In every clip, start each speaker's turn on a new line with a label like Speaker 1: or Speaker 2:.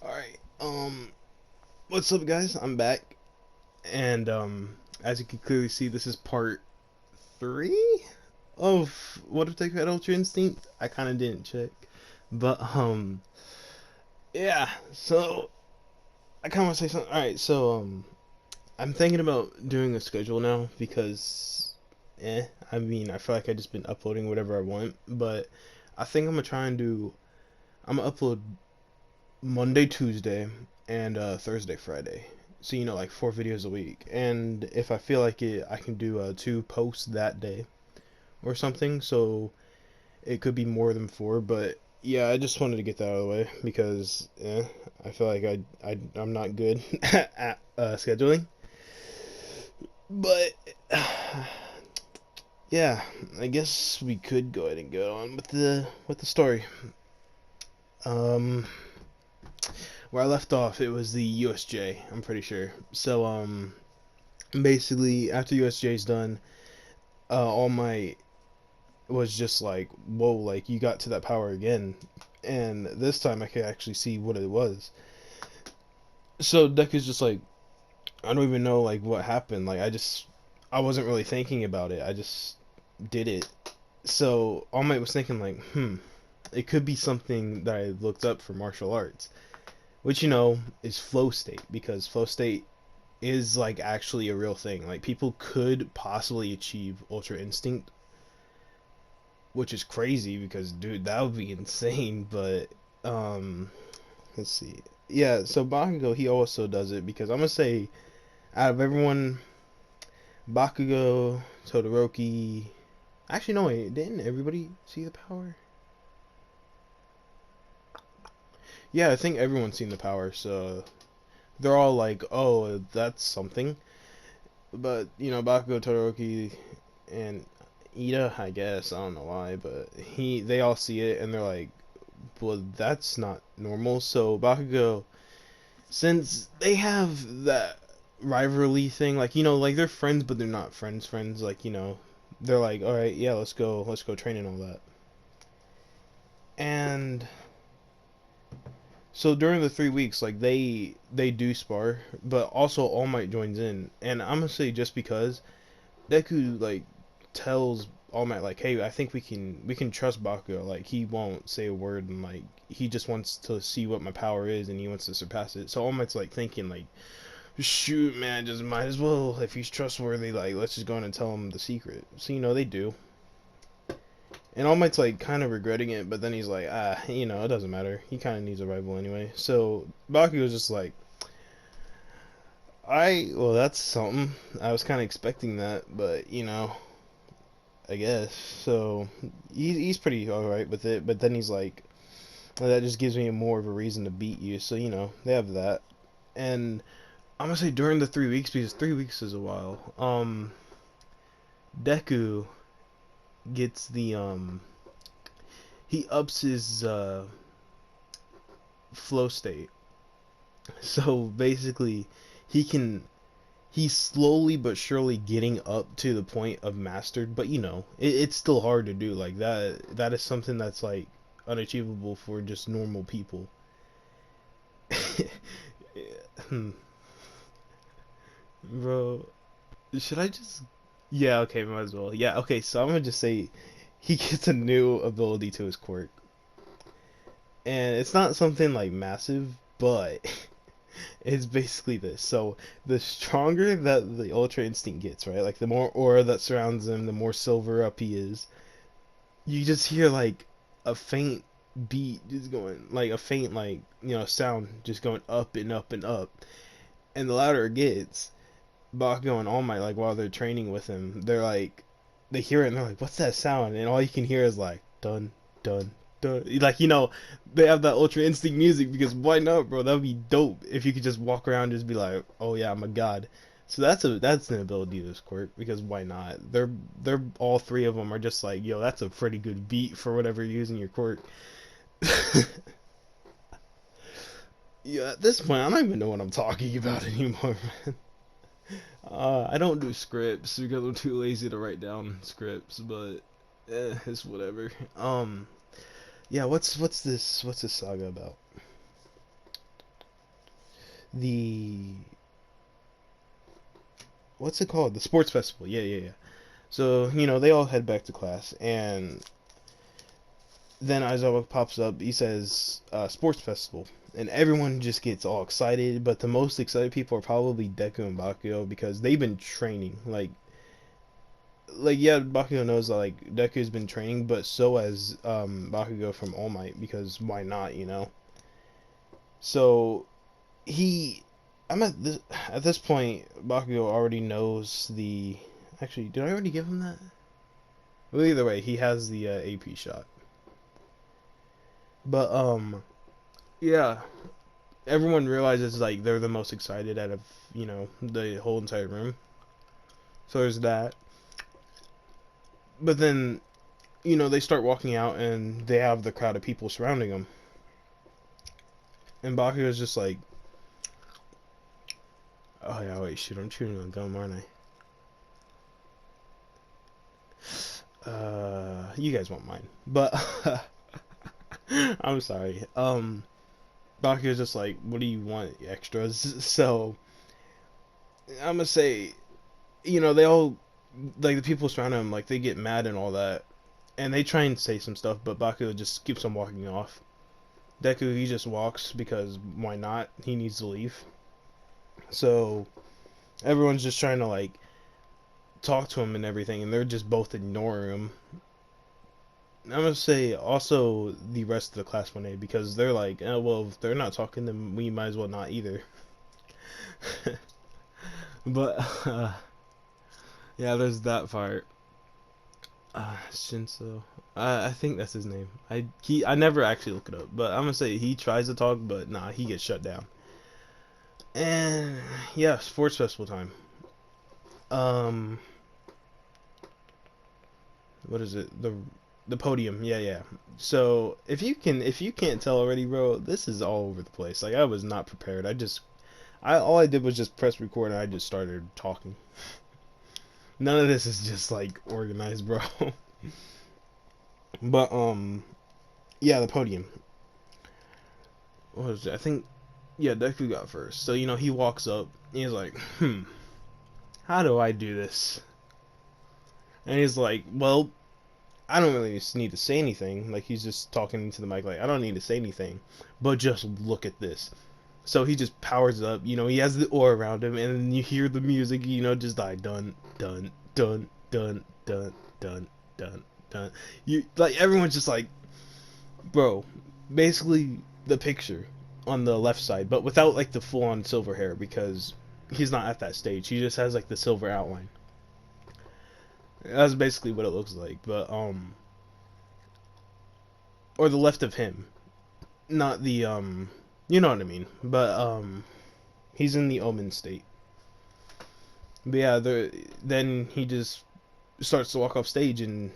Speaker 1: Alright, what's up guys? I'm back, and as you can clearly see, this is part 3 of What If Deku had Ultra Instinct? I kinda didn't check, but, yeah, so, I kinda wanna say something. Alright, so, I'm thinking about doing a schedule now, because, I mean, I feel like I've just been uploading whatever I want, but I think I'm gonna try and I'm gonna upload Monday, Tuesday, and Thursday, Friday. So like 4 videos a week. And if I feel like it, I can do 2 posts that day or something. So it could be more than 4. But yeah, I just wanted to get that out of the way because I feel like I'm not good at scheduling. But yeah, I guess we could go ahead and go on with the story. Um, where I left off, it was the USJ. I'm pretty sure. So basically after USJ's done, All Might was just like, whoa, like you got to that power again, and this time I could actually see what it was. So Deku's just like, I don't even know like what happened. Like I wasn't really thinking about it. I just did it. So All Might was thinking like, it could be something that I looked up for martial arts, which is flow state, because flow state is like actually a real thing. Like people could possibly achieve ultra instinct, which is crazy because dude, that would be insane. But um, let's see. Yeah, so Bakugo he also does it because I'm gonna say out of everyone, Bakugo, Todoroki. Actually, no, wait, didn't everybody see the power? Yeah, I think everyone's seen the power, so they're all like, oh, that's something. But Bakugo, Todoroki, and Ida, I guess I don't know why, but they all see it and they're like, well, that's not normal. So Bakugo, since they have that rivalry thing, like like they're friends, but they're not friends. Like they're like, all right, yeah, let's go train and all that. And so during the 3 weeks, like they do spar, but also All Might joins in, and I'm gonna say just because Deku like tells All Might like, hey, I think we can trust Bakugo. Like he won't say a word, and like he just wants to see what my power is, and he wants to surpass it. So All Might's like thinking like, shoot, man, just might as well if he's trustworthy. Like let's just go in and tell him the secret. So they do, and All Might's like kind of regretting it, but then he's like, it doesn't matter. He kind of needs a rival anyway. So Bakugo's just like, well, that's something. I was kind of expecting that, but I guess. So he's pretty alright with it, but then he's like, well, that just gives me more of a reason to beat you. So they have that, and I'm gonna say during the 3 weeks, because 3 weeks is a while. Deku gets the he ups his flow state. So basically, he can he's slowly but surely getting up to the point of mastered, but it's still hard to do. Like that is something that's like unachievable for just normal people. Hmm. Bro, should I just yeah, okay, might as well. Yeah, okay, so I'm gonna just say he gets a new ability to his quirk. And it's not something like massive, but it's basically this. So the stronger that the Ultra Instinct gets, right? Like the more aura that surrounds him, the more silver up he is. You just hear like a faint beat just going, like a faint like sound just going up and up and up. And the louder it gets, Bakugo and All Might, like while they're training with him, they're like they hear it and they're like, "What's that sound?" And all you can hear is like dun dun dun. Like they have that Ultra Instinct music because why not, bro? That'd be dope if you could just walk around and just be like, "Oh yeah, I'm a god." So that's an ability to this quirk because why not? They're all three of them are just like, yo, that's a pretty good beat for whatever you're using your quirk. Yeah, at this point, I don't even know what I'm talking about anymore, man. I don't do scripts because I'm too lazy to write down scripts, but it's whatever. Yeah, what's this saga about? the what's it called? The sports festival. Yeah, yeah, yeah. So, they all head back to class, and then Aizawa pops up. He says, sports festival. And everyone just gets all excited, but the most excited people are probably Deku and Bakugo because they've been training. Yeah, Bakugo knows that, like, Deku's been training, but so has Bakugo from All Might, because why not? So, he... I'm at this point, Bakugo already knows the... Actually, did I already give him that? Well, either way, he has the AP shot. But, yeah, everyone realizes, like, they're the most excited out of, the whole entire room. So there's that. But then, they start walking out, and they have the crowd of people surrounding them. And Bakugo's just like, oh yeah, wait, shoot, I'm shooting a gun, aren't I? You guys won't mind. But, I'm sorry. Bakugo's just like, what do you want, extras? So, I'm gonna say, they all, like, the people surrounding him, like, they get mad and all that. And they try and say some stuff, but Bakugo just keeps on walking off. Deku, he just walks because why not? He needs to leave. So, everyone's just trying to, like, talk to him and everything, and they're just both ignoring him. I'm gonna say also the rest of the class 1A, because they're like, oh, well, if they're not talking, then we might as well not either. But, yeah, there's that part. Shinso. I think that's his name. I never actually look it up, but I'm gonna say he tries to talk, but nah, he gets shut down. And yeah, sports festival time. What is it? The podium. Yeah, yeah. So if you can't tell already, bro, this is all over the place. Like, I was not prepared. All I did was just press record, and I just started talking. None of this is just, like, organized, bro. But, yeah, the podium. What was it? I think, yeah, Deku got first. So, he walks up, and he's like, how do I do this? And he's like, well, I don't really need to say anything. Like, he's just talking into the mic, like, I don't need to say anything, but just look at this. So he just powers up, he has the aura around him, and then you hear the music, just like dun dun dun dun dun dun dun dun. Everyone's just like, bro, basically the picture on the left side, but without, like, the full on silver hair, because he's not at that stage. He just has, like, the silver outline. That's basically what it looks like, but or the left of him, not the you know what I mean. But he's in the omen state. But yeah, then he just starts to walk off stage, and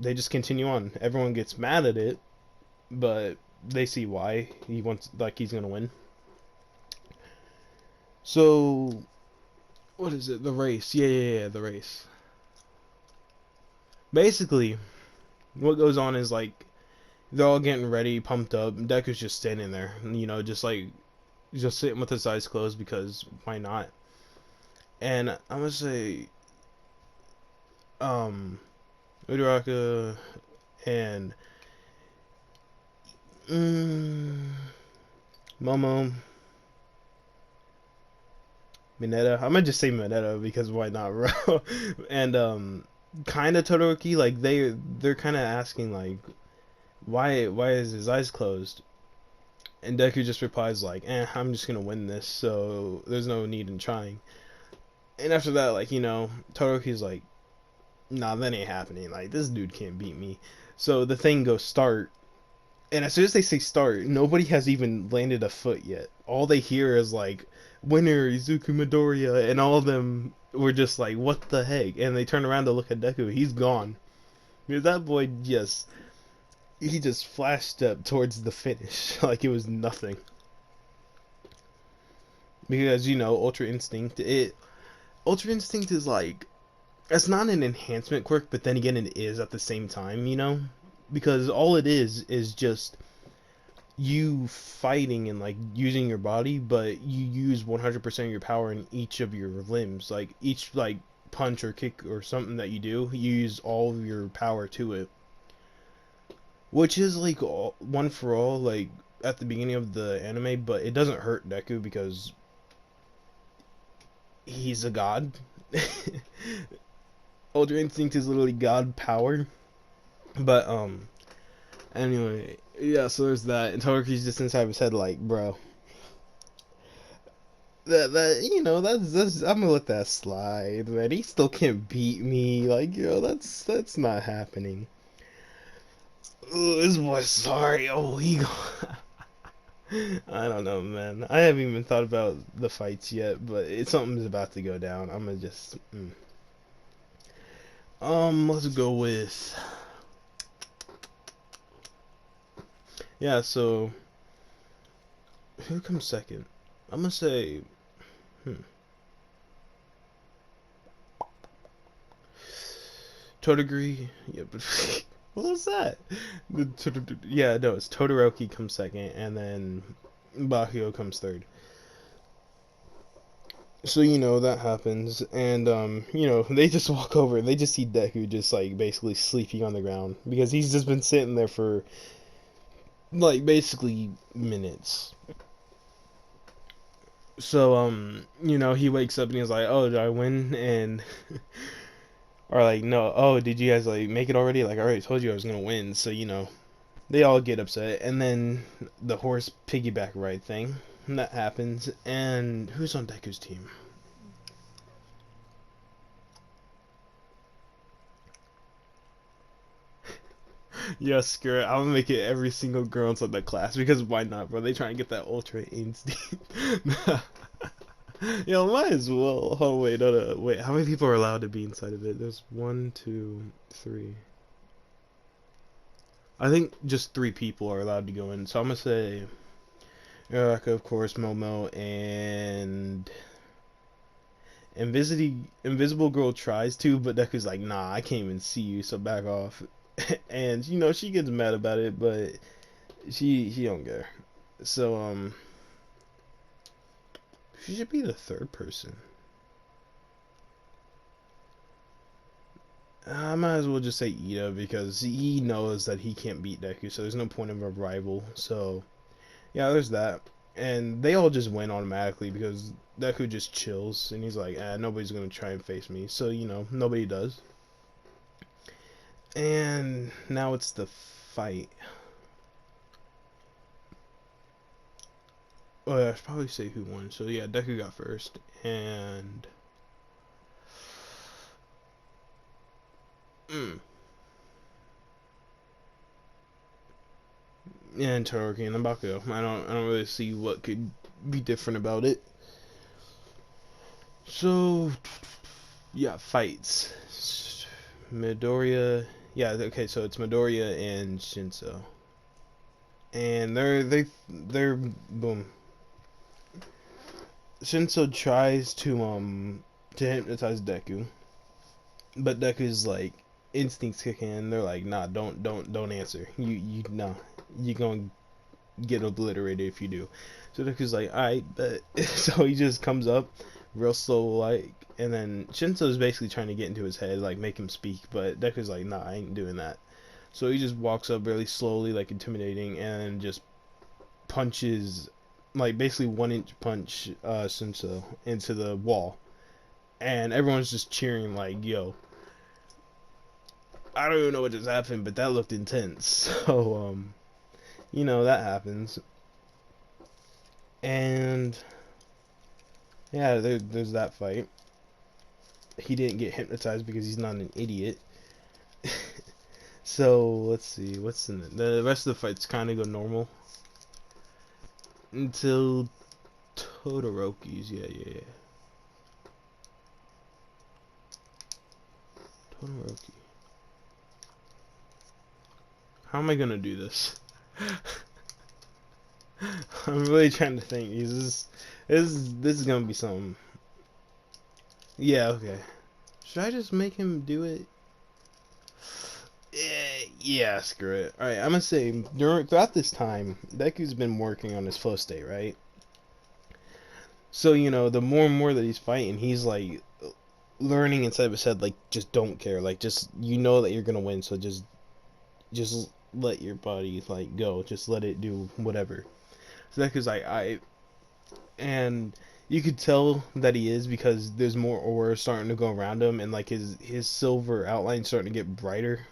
Speaker 1: they just continue on. Everyone gets mad at it, but they see why. He's gonna win. So, what is it? The race. Yeah, the race. Basically, what goes on is, like, they're all getting ready, pumped up. Deku's just standing there, just sitting with his eyes closed, because why not? And I'm gonna say, Uraraka and Momo, Mineta. I might just say Mineta because why not, bro? And kind of Todoroki. Like, they're kind of asking, like, why is his eyes closed? And Deku just replies, like, I'm just gonna win this, so there's no need in trying. And after that, like, Todoroki's like, nah, that ain't happening. Like, this dude can't beat me. So the thing goes start, and as soon as they say start, nobody has even landed a foot yet. All they hear is, like, winner, Izuku Midoriya, and all of them were just like, what the heck? And they turn around to look at Deku. He's gone. Because that boy he just flashed up towards the finish like it was nothing. Because, Ultra Instinct, Ultra Instinct is like, it's not an enhancement quirk, but then again it is at the same time, Because all it is just you fighting and like using your body, but you use 100% of your power in each of your limbs. Like each like punch or kick or something that you do, you use all of your power to it, which is like one for all like at the beginning of the anime, but it doesn't hurt Deku because he's a god. Ultra Instinct is literally god power. But anyway, yeah, so there's that. And Todoroki's just inside his head like, bro, that's I'm gonna let that slide, man. He still can't beat me. Like, that's not happening. Ugh, this boy's sorry. Oh, he I don't know, man. I haven't even thought about the fights yet, but something's about to go down. I'm gonna just let's go with, yeah, so who comes second? I'm gonna say hmm, Todoroki. Yeah, but what was that? Yeah, no, it's Todoroki comes second, and then Bakugo comes third. So that happens, and they just walk over. They just see Deku just like basically sleeping on the ground because he's just been sitting there for like basically minutes. So he wakes up and he's like, "Oh, did I win?" And or like, "No, oh, did you guys like make it already? Like, I already told you I was gonna win." So they all get upset, and then the horse piggyback ride thing that happens. And who's on Deku's team? Yeah, screw it. I'm gonna make it every single girl inside that class because why not, bro? They try and get that ultra instinct. Might as well. Oh wait, no. Wait, how many people are allowed to be inside of it? There's one, two, three. I think just 3 people are allowed to go in. So I'm gonna say Uraraka, of course, Momo, and Invisible Girl tries to, but Deku's like, nah, I can't even see you, so back off. And she gets mad about it, but she don't care. So she should be the third person. I might as well just say Ida because he knows that he can't beat Deku, so there's no point of a rival. So yeah, there's that. And they all just win automatically because Deku just chills and he's like, nobody's gonna try and face me. So nobody does. And now it's the fight. Oh yeah, I should probably say who won. So yeah, Deku got first, and and Todoroki and Bakugo. I don't really see what could be different about it. So yeah, fights. Midoriya. Yeah, okay, so it's Midoriya and Shinso, and they're boom. Shinso tries to hypnotize Deku, but Deku's like instincts kick in. They're like, nah, don't answer. No, you gonna get obliterated if you do. So Deku's like, alright, but so he just comes up real slow like, and then Shinso's basically trying to get into his head, like make him speak, but Deku's like, nah, I ain't doing that. So he just walks up really slowly, like intimidating, and just punches, like basically 1-inch punch Shinso into the wall, and everyone's just cheering like, yo. I don't even know what just happened, but that looked intense. So that happens, and yeah, there's that fight. He didn't get hypnotized because he's not an idiot. So let's see, what's in it? The rest of the fights kind of go normal until Todoroki's. Yeah. Todoroki. How am I gonna do this? I'm really trying to think. This is gonna be something. Yeah, okay. Should I just make him do it? Yeah, screw it. All right, I'm gonna say throughout this time, Deku's been working on his flow state, right? So the more and more that he's fighting, he's like learning inside of his head, like just don't care, like just that you're gonna win, so just let your body like go, just let it do whatever. So Deku's like and you could tell that he is because there's more aura starting to go around him, and like his silver outline starting to get brighter.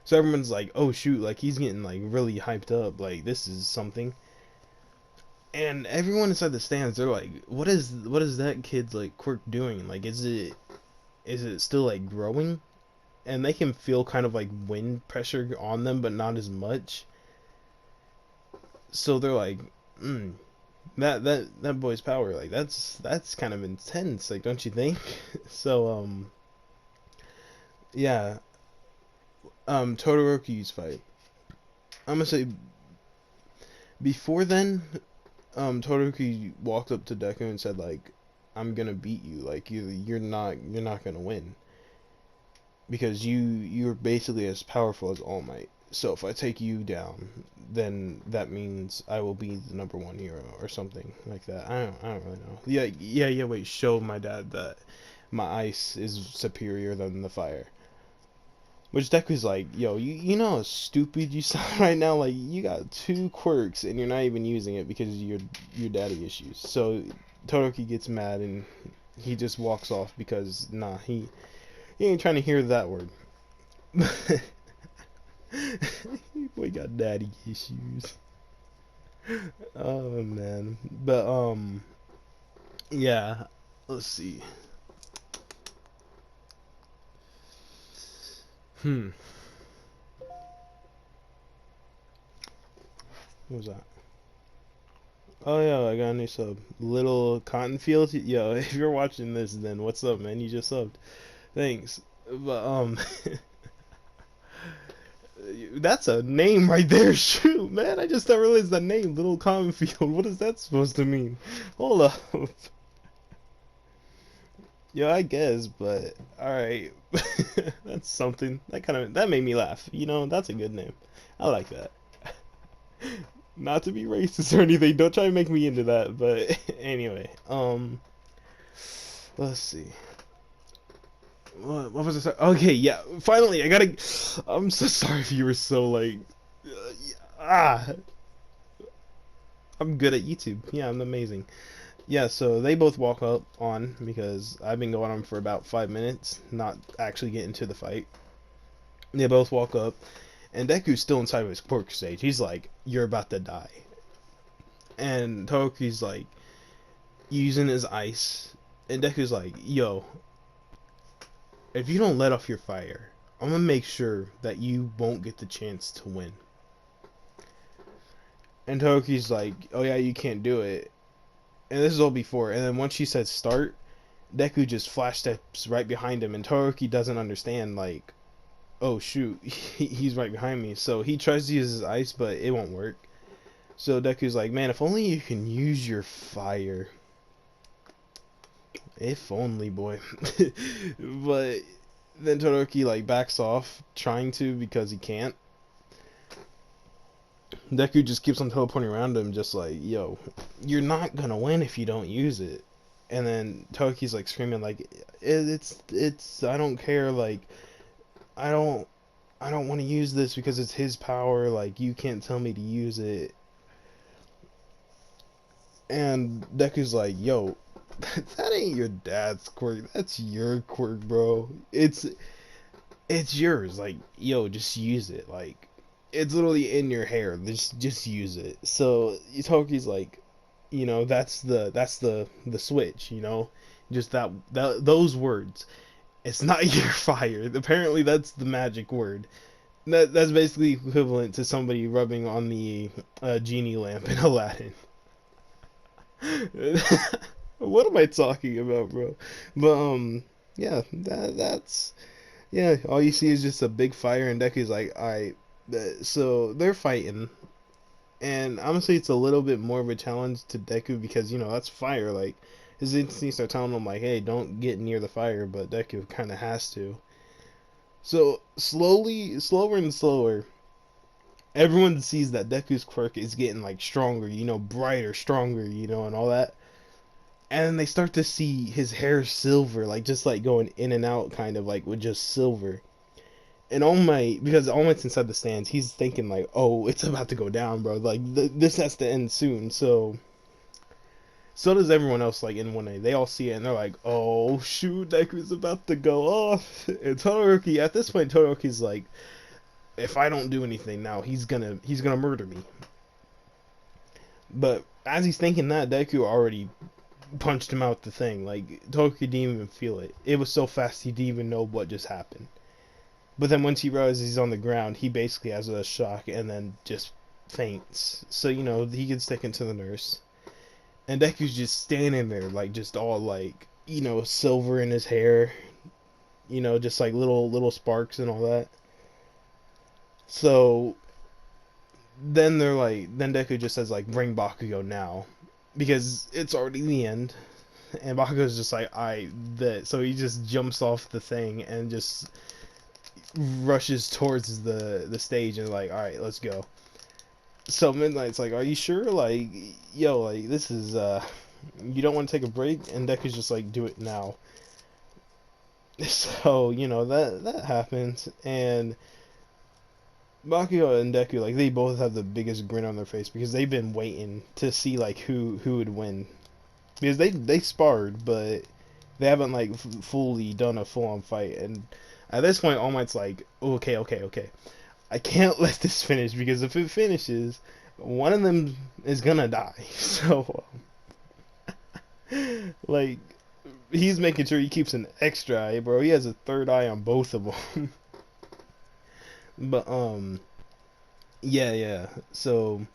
Speaker 1: So everyone's like, oh shoot, like he's getting like really hyped up, like this is something. And everyone inside the stands, they're like, what is that kid's like quirk doing? Like is it still like growing? And they can feel kind of like wind pressure on them, but not as much. So they're like, that boy's power, like that's kind of intense, like don't you think? So yeah, Todoroki's fight. I'm gonna say before then, Todoroki walked up to Deku and said like, "I'm gonna beat you. Like you're not gonna win because you're basically as powerful as All Might. So if I take you down, then that means I will be the number one hero or something like that. I don't really know. Yeah. Wait, show my dad that my ice is superior than the fire." Which Deku's like, yo, you know how stupid you sound right now? Like, you got two quirks and you're not even using it because of your daddy issues. So Todoroki gets mad and he just walks off because, nah, he ain't trying to hear that word. Boy got daddy issues. Oh, man. But, yeah, let's see. What was that? Oh yeah, I got a new sub. Little Cotton Field. Yo, if you're watching this, then what's up, man? You just subbed. Thanks. But that's a name right there. Shoot, man, I just realized that name, Little Cotton Field. What is that supposed to mean? Hold up. Yo, I guess, but all right. That's something. That made me laugh. That's a good name. I like that. Not to be racist or anything. Don't try to make me into that. But anyway, let's see. What was it? Okay, yeah. Finally, I gotta. I'm so sorry if you were so like. Ah, I'm good at YouTube. Yeah, I'm amazing. Yeah, so they both walk up on because I've been going on for about 5 minutes, not actually getting to the fight. They both walk up, and Deku's still inside of his quirk stage. He's like, "You're about to die," and Toki's like using his ice, and Deku's like, "Yo, if you don't let off your fire, I'm gonna make sure that you won't get the chance to win." And Toki's like, "Oh yeah, you can't do it." And this is all before. And then once she said start, Deku just flash steps right behind him, and Todoroki doesn't understand. Like, oh shoot, he's right behind me. So he tries to use his ice, but it won't work. So Deku's like, man, if only you can use your fire. If only, boy. But then Todoroki like backs off, trying to because he can't. Deku just keeps on teleporting around him, just like, yo, you're not gonna win if you don't use it. And then Toki's like screaming like, it's I don't care, like I don't want to use this because it's his power, like you can't tell me to use it. And Deku's like, yo, that ain't your dad's quirk, that's your quirk, bro. It's yours, like, yo, just use it, like it's literally in your hair. Just use it. So Toki's like, that's the switch. Just that those words. It's not your fire. Apparently, that's the magic word. That's basically equivalent to somebody rubbing on the genie lamp in Aladdin. What am I talking about, bro? But yeah, that's yeah. All you see is just a big fire, and Deku's like, all right. So they're fighting, and honestly, it's a little bit more of a challenge to Deku because that's fire. Like his instincts are telling him like, "Hey, don't get near the fire," but Deku kind of has to. So slower and slower, everyone sees that Deku's quirk is getting like stronger, brighter, stronger, and all that. And then they start to see his hair silver, like just like going in and out, kind of like with just silver. And because All Might's inside the stands, he's thinking like, oh, it's about to go down, bro. Like this has to end soon. So does everyone else. Like in 1A, they all see it and they're like, oh shoot, Deku's about to go off. And Todoroki, at this point, Todoroki's like, if I don't do anything now, he's gonna murder me. But as he's thinking that, Deku already punched him out the thing. Like Todoroki didn't even feel it. It was so fast he didn't even know what just happened. But then once he realizes he's on the ground, he basically has a shock and then just faints. So, he gets taken to the nurse. And Deku's just standing there, like, just all, like, silver in his hair. Just, like, little sparks and all that. So, then then Deku just says, like, bring Bakugo now. Because it's already the end. And Bakugo's just like, so he just jumps off the thing and just rushes towards the stage and like, all right, let's go. So Midnight's like, are you sure? Like, yo, like this is you don't want to take a break? And Deku's just like, do it now. So that happens, and Bakugo and Deku, like, they both have the biggest grin on their face because they've been waiting to see like who would win, because they sparred, but they haven't like fully done a full on fight. And at this point, All Might's like, okay, I can't let this finish, because if it finishes, one of them is gonna die. So, like, he's making sure he keeps an extra eye, bro. He has a third eye on both of them. But, yeah. So,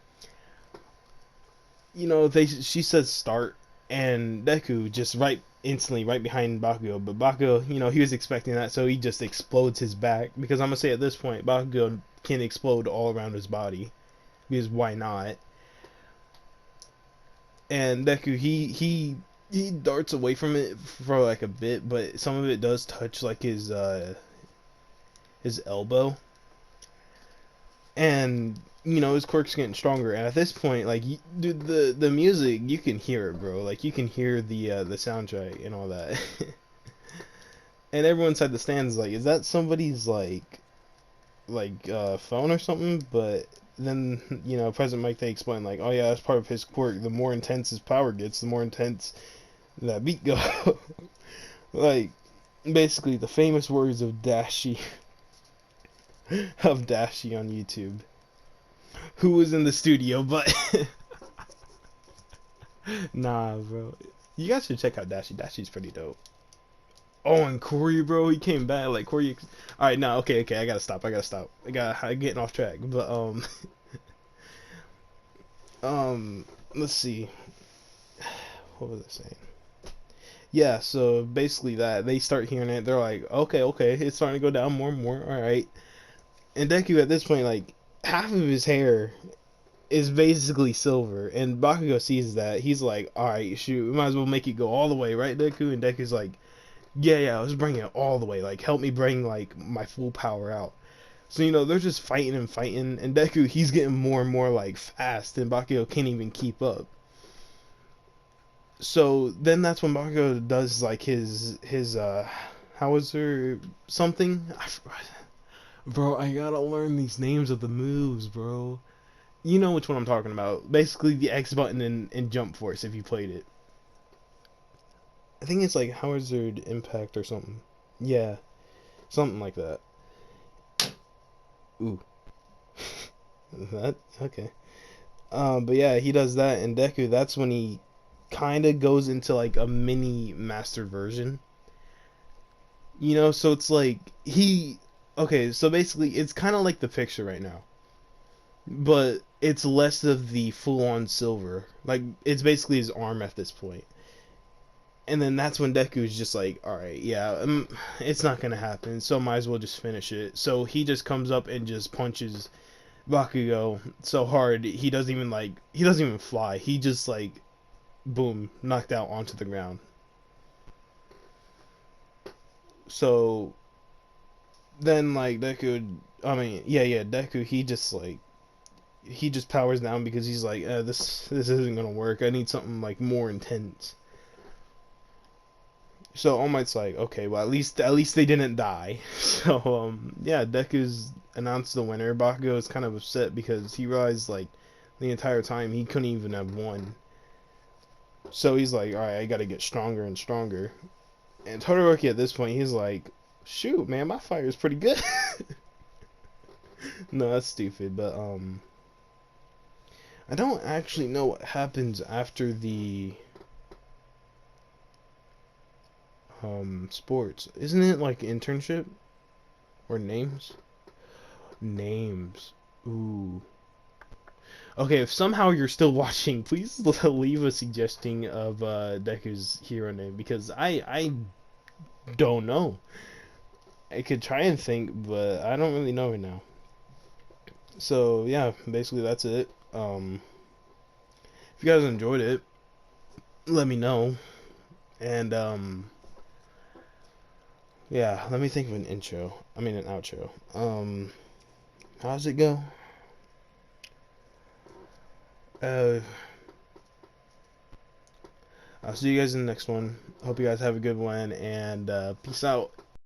Speaker 1: she says start, and Deku just instantly right behind Bakugo. But Bakugo, he was expecting that, so he just explodes his back. Because I'm gonna say at this point, Bakugo can explode all around his body, because why not? And Deku, he darts away from it for like a bit, but some of it does touch like his elbow. And his quirk's getting stronger, and at this point, like, dude, the music, you can hear it, bro. Like, you can hear the soundtrack and all that. And everyone inside the stands like, is that somebody's like phone or something? But then President Mike, they explain like, oh yeah, that's part of his quirk. The more intense his power gets, the more intense that beat go. Like, basically the famous words of Dashi on YouTube, who was in the studio, but nah, bro. You guys should check out Dashi. Dashi's pretty dope. Oh, and Corey, bro, he came back. Like, Corey. All right, now, okay, I gotta stop. I'm getting off track. But let's see. What was I saying? Yeah, so basically that they start hearing it. They're like, okay, it's starting to go down more and more. All right. And Deku at this point, like, half of his hair is basically silver, and Bakugo sees that. He's like, alright, shoot, we might as well make it go all the way, right, Deku? And Deku's like, yeah, let's bring it all the way. Like, help me bring, like, my full power out. So, they're just fighting, and Deku, he's getting more and more, like, fast, and Bakugo can't even keep up. So, then that's when Bakugo does, like, his howitzer something? Bro, I gotta learn these names of the moves, bro. You know which one I'm talking about. Basically, the X button in Jump Force, if you played it. I think it's like Howard Impact or something. Yeah, something like that. Ooh. That, okay. But yeah, he does that, and Deku, that's when he kind of goes into like a mini master version. So it's like, okay, so basically, it's kind of like the picture right now, but it's less of the full-on silver. Like, it's basically his arm at this point. And then that's when Deku's just like, alright, yeah, it's not gonna happen, so might as well just finish it. So he just comes up and just punches Bakugo so hard, he doesn't even fly. He just, like, boom, knocked out onto the ground. So then like Deku, I mean, yeah, Deku, he just powers down because he's like, this isn't gonna work. I need something like more intense. So All Might's like, okay, well at least they didn't die. So yeah, Deku's announced the winner. Bakugo is kind of upset because he realized like the entire time he couldn't even have won. So he's like, all right, I gotta get stronger and stronger. And Todoroki at this point, he's like, shoot, man, my fire is pretty good. No, that's stupid, but I don't actually know what happens after the sports. Isn't it like internship or names? Names. Ooh. Okay, if somehow you're still watching, please leave a suggestion of Deku's hero name because I don't know. I could try and think, but I don't really know right now. So yeah, basically that's it. If you guys enjoyed it, let me know. And yeah, let me think of an intro. I mean an outro. How does it go? Uh, I'll see you guys in the next one. Hope you guys have a good one, and peace out.